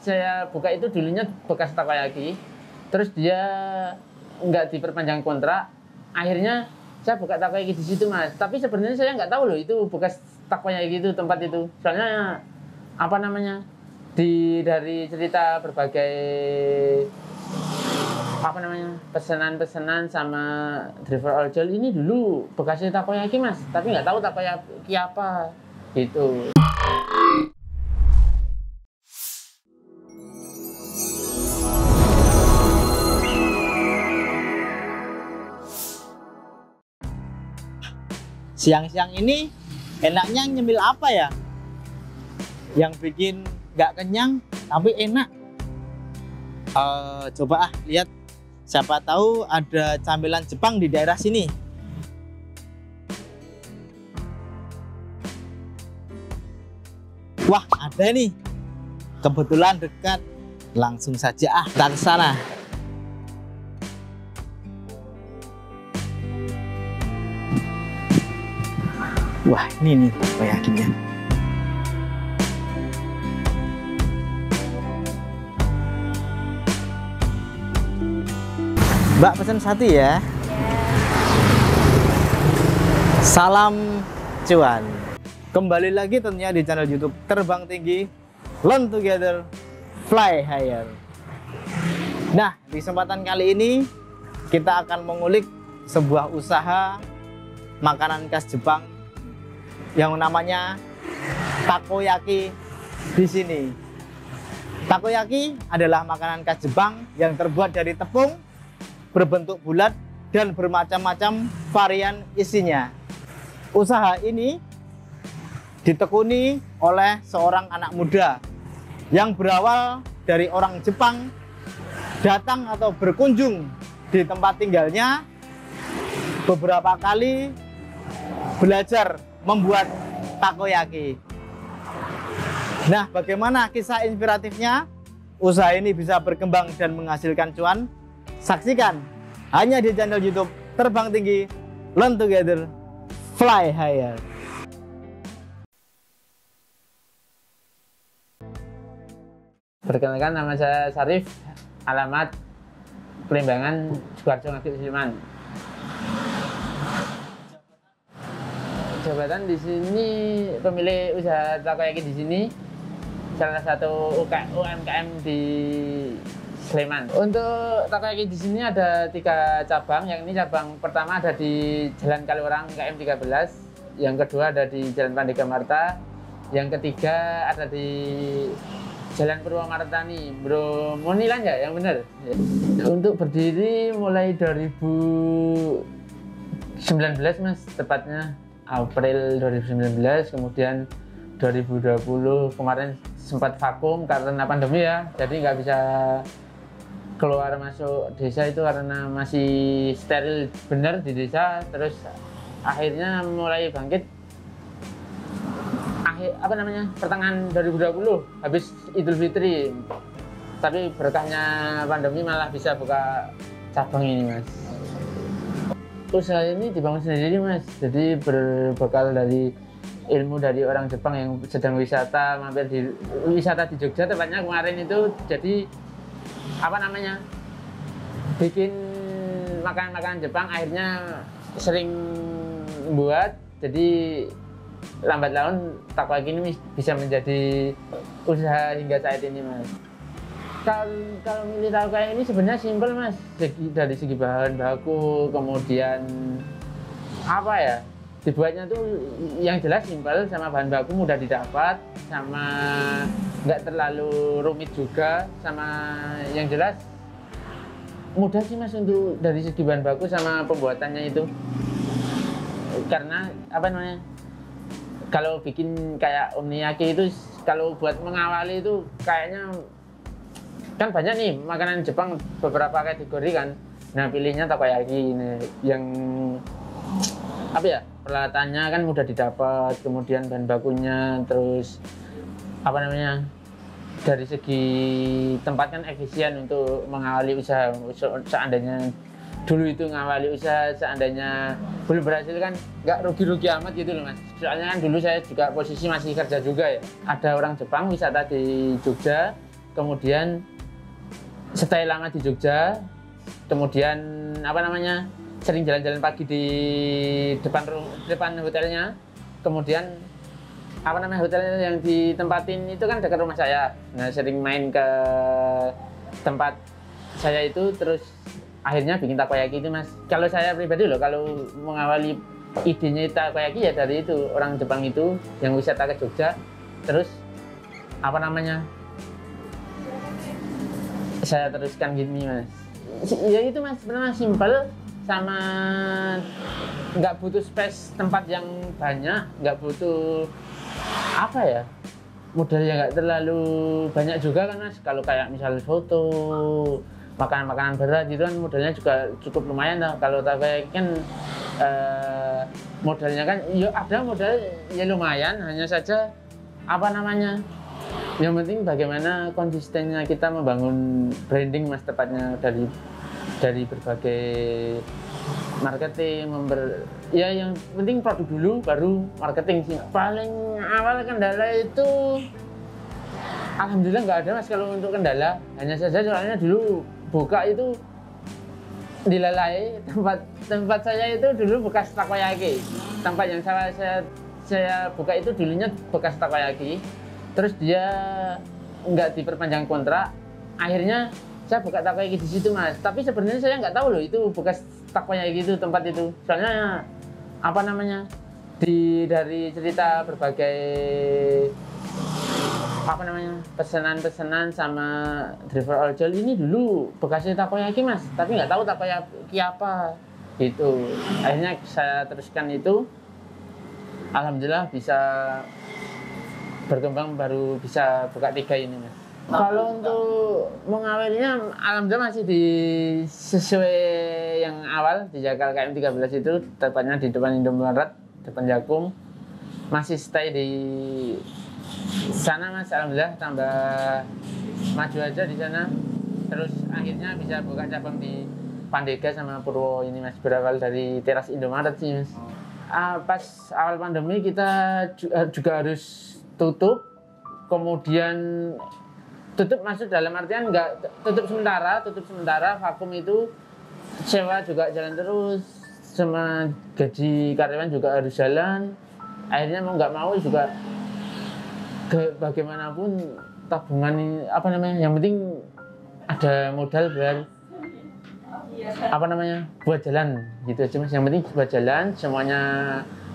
saya buka itu dulunya bekas takoyaki, terus dia nggak diperpanjang kontrak, akhirnya saya buka takoyaki di situ Mas. Tapi sebenarnya saya nggak tahu loh itu bekas takoyaki itu tempat itu. Soalnya apa namanya, dari cerita berbagai apa namanya pesanan-pesanan sama driver ojol ini dulu bekasnya takoyaki Mas, tapi nggak tahu takoyaki apa gitu. Siang-siang ini enaknya nyemil apa ya? Yang bikin nggak kenyang tapi enak. Coba lihat, siapa tahu ada camilan Jepang di daerah sini. Wah, ada nih. Kebetulan dekat. Langsung saja kita ke sana. Wah, ini nih takoyakinya. Mbak, pesan satu ya. Salam cuan. Kembali lagi tentunya di channel YouTube Terbang Tinggi, Learn Together, Fly Higher. Nah, di kesempatan kali ini kita akan mengulik sebuah usaha makanan khas Jepang yang namanya takoyaki di sini. Takoyaki adalah makanan khas Jepang yang terbuat dari tepung, berbentuk bulat dan bermacam-macam varian isinya. Usaha ini ditekuni oleh seorang anak muda yang berawal dari orang Jepang datang atau berkunjung di tempat tinggalnya, beberapa kali belajar membuat takoyaki. Nah, bagaimana kisah inspiratifnya usaha ini bisa berkembang dan menghasilkan cuan? Saksikan hanya di channel YouTube Terbang Tinggi, Learn Together, Fly Higher. Perkenalkan, nama saya Sarif, alamat Pelimbangan, Sukoharjo Ngagel Sleman. Jabatan di sini pemilik usaha takoyaki di sini, salah satu UMKM di Sleman. Untuk takoyaki di sini ada 3 cabang. Yang ini cabang pertama ada di Jalan Kaliurang KM 13, yang kedua ada di Jalan Pandega Marta, yang ketiga ada di Jalan Purwomartani, Bro Monilan ya, yang benar. Untuk berdiri mulai 2019 Mas, tepatnya April 2019, kemudian 2020 kemarin sempat vakum karena pandemi ya, jadi nggak bisa keluar masuk desa itu karena masih steril benar di desa. Terus akhirnya mulai bangkit pertengahan 2020 habis Idul Fitri, tapi berkahnya pandemi malah bisa buka cabang ini Mas. Usaha ini dibangun sendiri Mas, jadi berbekal dari ilmu dari orang Jepang yang sedang wisata, mampir di wisata di Jogja tepatnya kemarin itu. Jadi bikin makanan-makanan Jepang, akhirnya sering buat, jadi lambat laun takoyaki ini bisa menjadi usaha hingga saat ini Mas. Kalau milih takoyaki ini sebenarnya simpel Mas, dari segi bahan baku, kemudian dibuatnya tuh yang jelas simpel, sama bahan baku mudah didapat, sama nggak terlalu rumit juga, sama yang jelas mudah sih Mas untuk dari segi bahan baku sama pembuatannya itu. Karena kalau bikin kayak omniyaki itu, kalau buat mengawali itu kayaknya kan banyak nih makanan Jepang beberapa kategori kan. Nah, pilihnya takoyaki ini yang peralatannya kan mudah didapat, kemudian bahan bakunya, terus dari segi tempat kan efisien untuk mengawali usaha. Seandainya dulu itu ngawali usaha, seandainya belum berhasil kan nggak rugi-rugi amat gitu loh Mas. Soalnya kan dulu saya juga posisi masih kerja juga ya. Ada orang Jepang wisata di Jogja, kemudian stay lama di Jogja, kemudian sering jalan-jalan pagi di depan hotelnya, kemudian hotelnya yang ditempatin itu kan dekat rumah saya. Nah, sering main ke tempat saya itu, terus akhirnya bikin takoyaki itu, Mas. Kalau saya pribadi loh, kalau mengawali idenya takoyaki ya dari itu, orang Jepang itu yang wisata ke Jogja, terus saya teruskan gini, Mas. Ya itu, Mas, sebenarnya simpel, sama nggak butuh space tempat yang banyak, nggak butuh modalnya nggak terlalu banyak juga kan, Mas. Kalau kayak misalnya foto, makanan berat gitu kan modalnya juga cukup lumayan lah. Kalau takoyaki kan modalnya kan ya ada modal ya lumayan, hanya saja yang penting bagaimana konsistennya kita membangun branding, Mas, tepatnya dari berbagai marketing, ya yang penting produk dulu baru marketing sih. Paling awal kendala itu alhamdulillah nggak ada, Mas, kalau untuk kendala. Hanya saja soalnya dulu buka itu dilalai. Tempat saya itu dulu bekas takoyaki. Tempat yang saya buka itu dulunya bekas takoyaki. Terus dia nggak diperpanjang kontrak. Akhirnya saya buka takoyaki di situ, Mas. Tapi sebenarnya saya nggak tahu loh itu bekas takoyaki itu tempat itu. Soalnya dari cerita berbagai pesanan sama driver ojol ini dulu bekasnya takoyaki, Mas, tapi nggak tahu takoyaki apa gitu. Akhirnya saya teruskan itu, alhamdulillah bisa berkembang, baru bisa buka 3 ini, Mas. Kalau untuk mengawalnya alhamdulillah masih sesuai yang awal di Jakal KM 13 itu, tepatnya di depan Indomaret, depan Jagung. Masih stay di sana, Mas, alhamdulillah tambah maju aja di sana. Terus akhirnya bisa buka cabang di Pandega sama Purwo ini, Mas, berawal dari teras Indomaret sih, Mas. Pas awal pandemi kita juga harus tutup, kemudian tutup masuk dalam artian nggak tutup sementara, vakum itu sewa juga jalan terus, sama gaji karyawan juga harus jalan. Akhirnya mau nggak mau juga bagaimanapun tabungan ini yang penting ada modal buat jalan gitu aja, Mas. Yang penting buat jalan, semuanya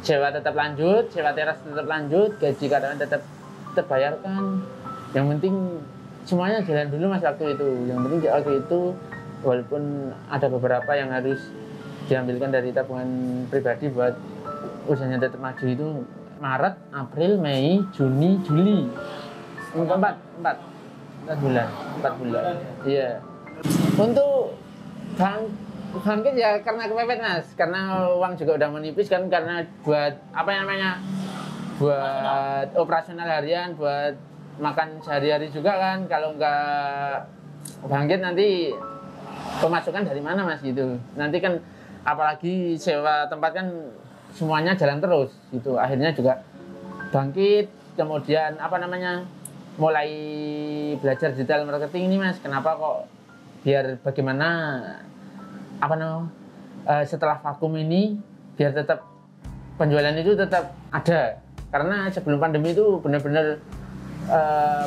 sewa tetap lanjut, sewa teras tetap lanjut, gaji karyawan tetap terbayarkan. Yang penting semuanya jalan dulu, Mas, waktu itu. Yang penting waktu itu walaupun ada beberapa yang harus diambilkan dari tabungan pribadi buat usahanya tetap maju, itu Maret, April, Mei, Juni, Juli. 4 bulan. Iya. Untuk bangkit ya karena kepepet, Mas. Karena uang juga udah menipis kan, karena buat buat operasional harian, buat makan sehari-hari juga kan. Kalau nggak bangkit nanti pemasukan dari mana, Mas, gitu. Nanti kan apalagi sewa tempat kan semuanya jalan terus gitu. Akhirnya juga bangkit, kemudian mulai belajar digital marketing ini, Mas. Kenapa kok biar bagaimana setelah vakum ini biar tetap penjualan itu tetap ada, karena sebelum pandemi itu benar-benar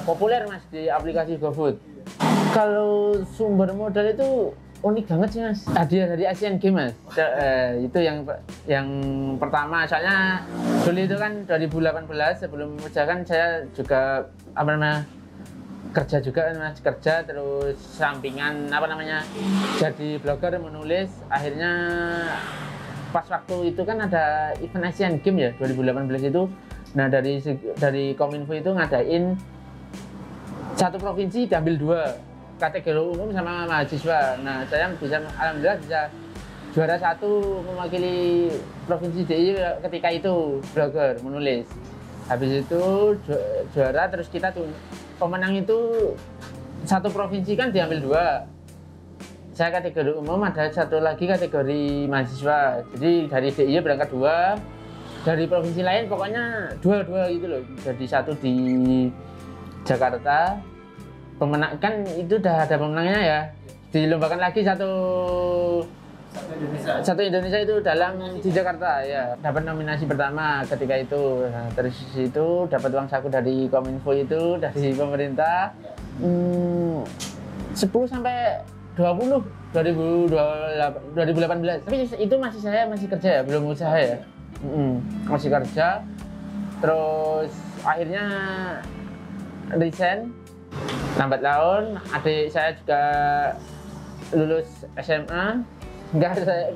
populer, Mas, di aplikasi GoFood. Kalau sumber modal itu unik banget sih, Mas. Hadiah dari Asian Games, Mas. Itu yang pertama. Soalnya dulu itu kan 2018 sebelum kerja kan saya juga kerja juga, Mas, terus sampingan jadi blogger, menulis. Akhirnya pas waktu itu kan ada event Asian Games ya 2018 itu. Nah, dari Kominfo itu ngadain satu provinsi diambil 2, kategori umum sama mahasiswa. Nah, saya alhamdulillah bisa juara 1 mewakili provinsi DIY ketika itu, blogger, menulis. Habis itu juara, terus kita tuh pemenang itu satu provinsi kan diambil 2. Saya kategori umum, ada satu lagi kategori mahasiswa. Jadi dari DIY berangkat 2, dari provinsi lain pokoknya 2 gitu loh. Jadi 1 di Jakarta, pemenang kan itu udah ada pemenangnya ya, dilombakan lagi satu Indonesia itu dalam di Jakarta ya, dapat nominasi pertama ketika itu. Nah, terus itu dapat uang saku dari Kominfo itu dari pemerintah 10 sampai 2018. Tapi itu saya masih kerja ya, belum usaha ya. Masih kerja. Terus akhirnya resign, lambat laun. Adik saya juga lulus SMA.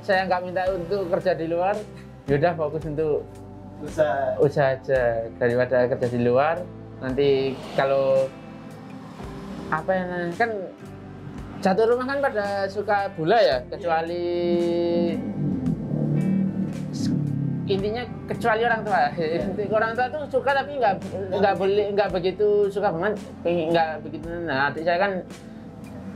Saya nggak minta untuk kerja di luar, yaudah fokus untuk usaha aja daripada kerja di luar. Nanti kalau apa ya, kan satu rumah kan pada suka bola ya, kecuali intinya kecuali orang tua. Orang tua tuh suka tapi nggak begitu suka banget, nggak begitu. Nah, adik saya kan,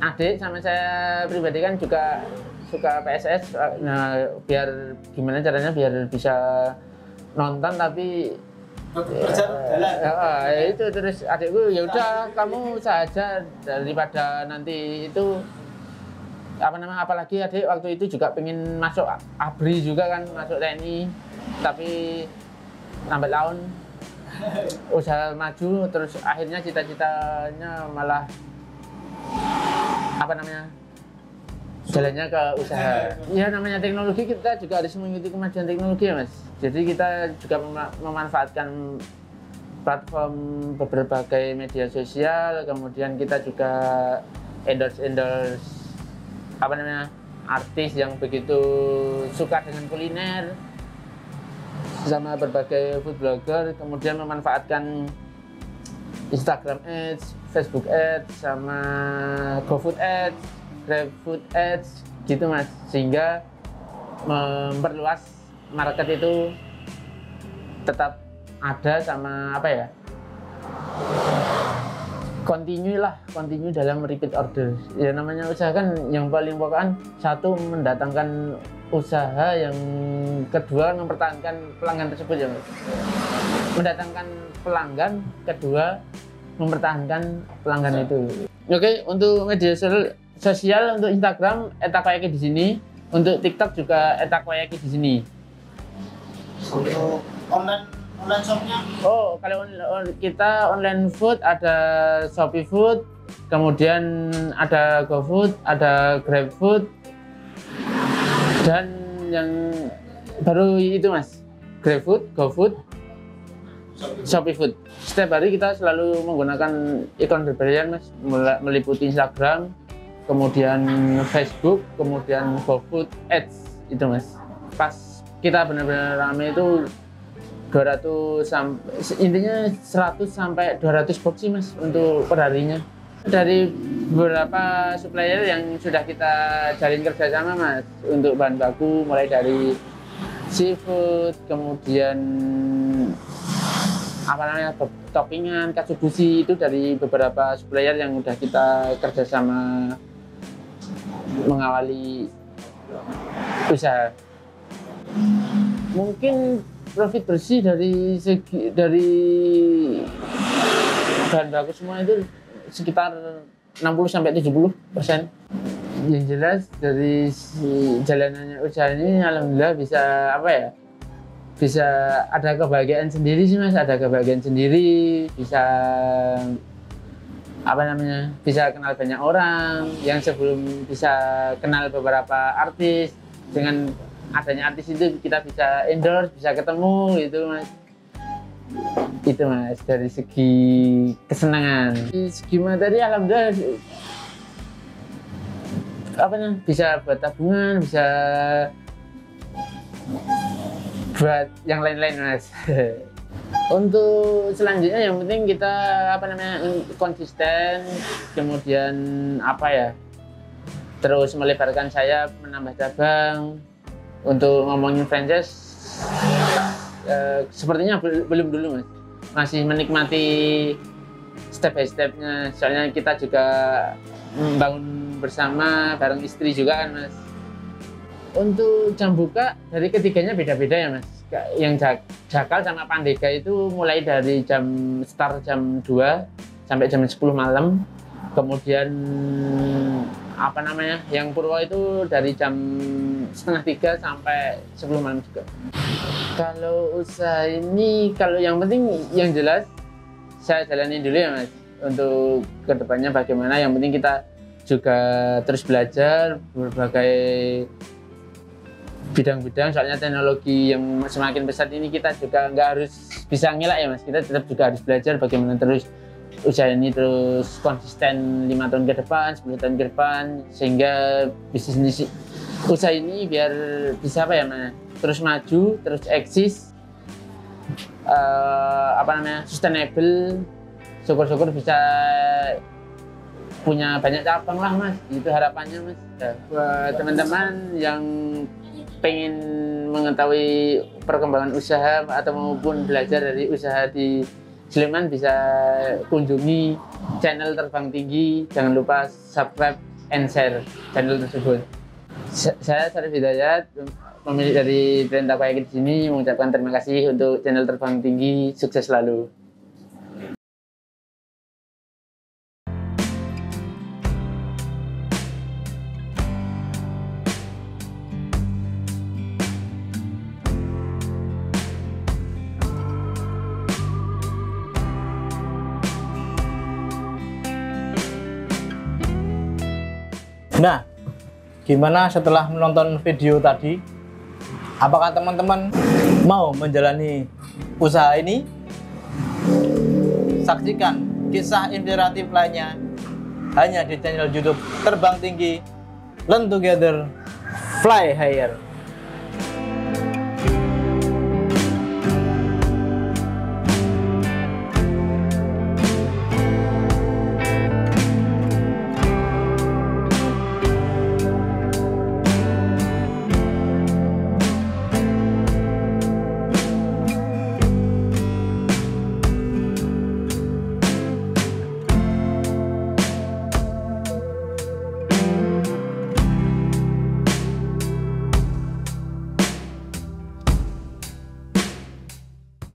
adik sama saya pribadi kan juga suka PSS. Nah, biar gimana caranya biar bisa nonton tapi itu. Terus adikku, ya udah kamu usaha aja daripada nanti itu apalagi adik waktu itu juga pengen masuk ABRI juga kan, masuk TNI, tapi lambat laun usaha maju. Terus akhirnya cita-citanya malah jalannya ke usaha. Ya namanya teknologi, kita juga harus mengikuti kemajuan teknologi ya Mas. Jadi kita juga memanfaatkan platform berbagai media sosial, kemudian kita juga endorse artis yang begitu suka dengan kuliner, sama berbagai food blogger, kemudian memanfaatkan Instagram Ads, Facebook Ads, sama GoFood Ads, GrabFood Ads gitu Mas, sehingga memperluas market itu tetap ada, sama continue dalam repeat order. Ya namanya usaha kan yang paling pokok satu mendatangkan usaha, yang kedua mempertahankan pelanggan tersebut ya Mas. Mendatangkan pelanggan, kedua mempertahankan pelanggan itu. Oke, untuk media sosial untuk Instagram @takoyaki di sini, untuk TikTok juga @takoyaki di sini. Untuk online shopnya? Oh, kalau kita online food ada Shopee Food, kemudian ada GoFood, ada GrabFood, dan yang baru itu Mas, GrabFood, GoFood, Shopee Food. Setiap hari kita selalu menggunakan iklan berbayar Mas, meliputi Instagram, kemudian Facebook, kemudian GoFood Ads itu Mas. Pas kita benar-benar rame itu 100 sampai 200 box sih Mas untuk perharinya. Dari beberapa supplier yang sudah kita jalin kerjasama Mas, untuk bahan baku mulai dari seafood, kemudian toppingan, katsuobushi, itu dari beberapa supplier yang sudah kita kerjasama mengawali usaha. Mungkin profit bersih dari bahan baku semua itu sekitar 60-70%. Yang jelas dari jalanannya usaha ini alhamdulillah bisa ada kebahagiaan sendiri sih Mas, ada kebahagiaan sendiri, bisa bisa kenal banyak orang yang sebelum bisa kenal beberapa artis. Dengan adanya artis itu kita bisa endorse, bisa ketemu gitu Mas. Itu Mas dari segi kesenangan. Dari segi materi alhamdulillah bisa buat tabungan, bisa buat yang lain-lain Mas. Untuk selanjutnya yang penting kita konsisten, kemudian terus melebarkan sayap, menambah cabang. Untuk ngomongin franchise sepertinya belum dulu Mas, masih menikmati step by stepnya, soalnya kita juga membangun bersama bareng istri juga kan Mas. Untuk jam buka dari ketiganya beda-beda ya Mas. Yang Jakal sama Pandega itu mulai dari start jam 2 sampai jam 10 malam. Kemudian apa namanya, yang Purwo itu dari jam 2:30 sampai 10 malam juga. Kalau usaha ini, kalau yang penting yang jelas saya jalani dulu ya Mas, untuk kedepannya bagaimana. Yang penting kita juga terus belajar berbagai bidang-bidang, soalnya teknologi yang semakin pesat ini kita juga nggak harus bisa ngelak ya Mas, kita tetap juga harus belajar bagaimana terus usaha ini terus konsisten 5 tahun ke depan, 10 tahun ke depan, sehingga bisnis usaha ini biar bisa apa ya Mas, terus maju, terus eksis, apa namanya, sustainable, syukur-syukur bisa punya banyak cabang lah Mas, itu harapannya Mas. Buat teman-teman yang pengen mengetahui perkembangan usaha atau maupun belajar dari usaha di Sleman, bisa kunjungi channel Terbang Tinggi. Jangan lupa subscribe and share channel tersebut. Saya Syarif Hidayat, pemilik dari brand Takoyaki di sini, mengucapkan terima kasih untuk channel Terbang Tinggi. Sukses selalu. Nah, gimana setelah menonton video tadi? Apakah teman-teman mau menjalani usaha ini? Saksikan kisah inspiratif lainnya hanya di channel YouTube Terbang Tinggi. Learn together, fly higher.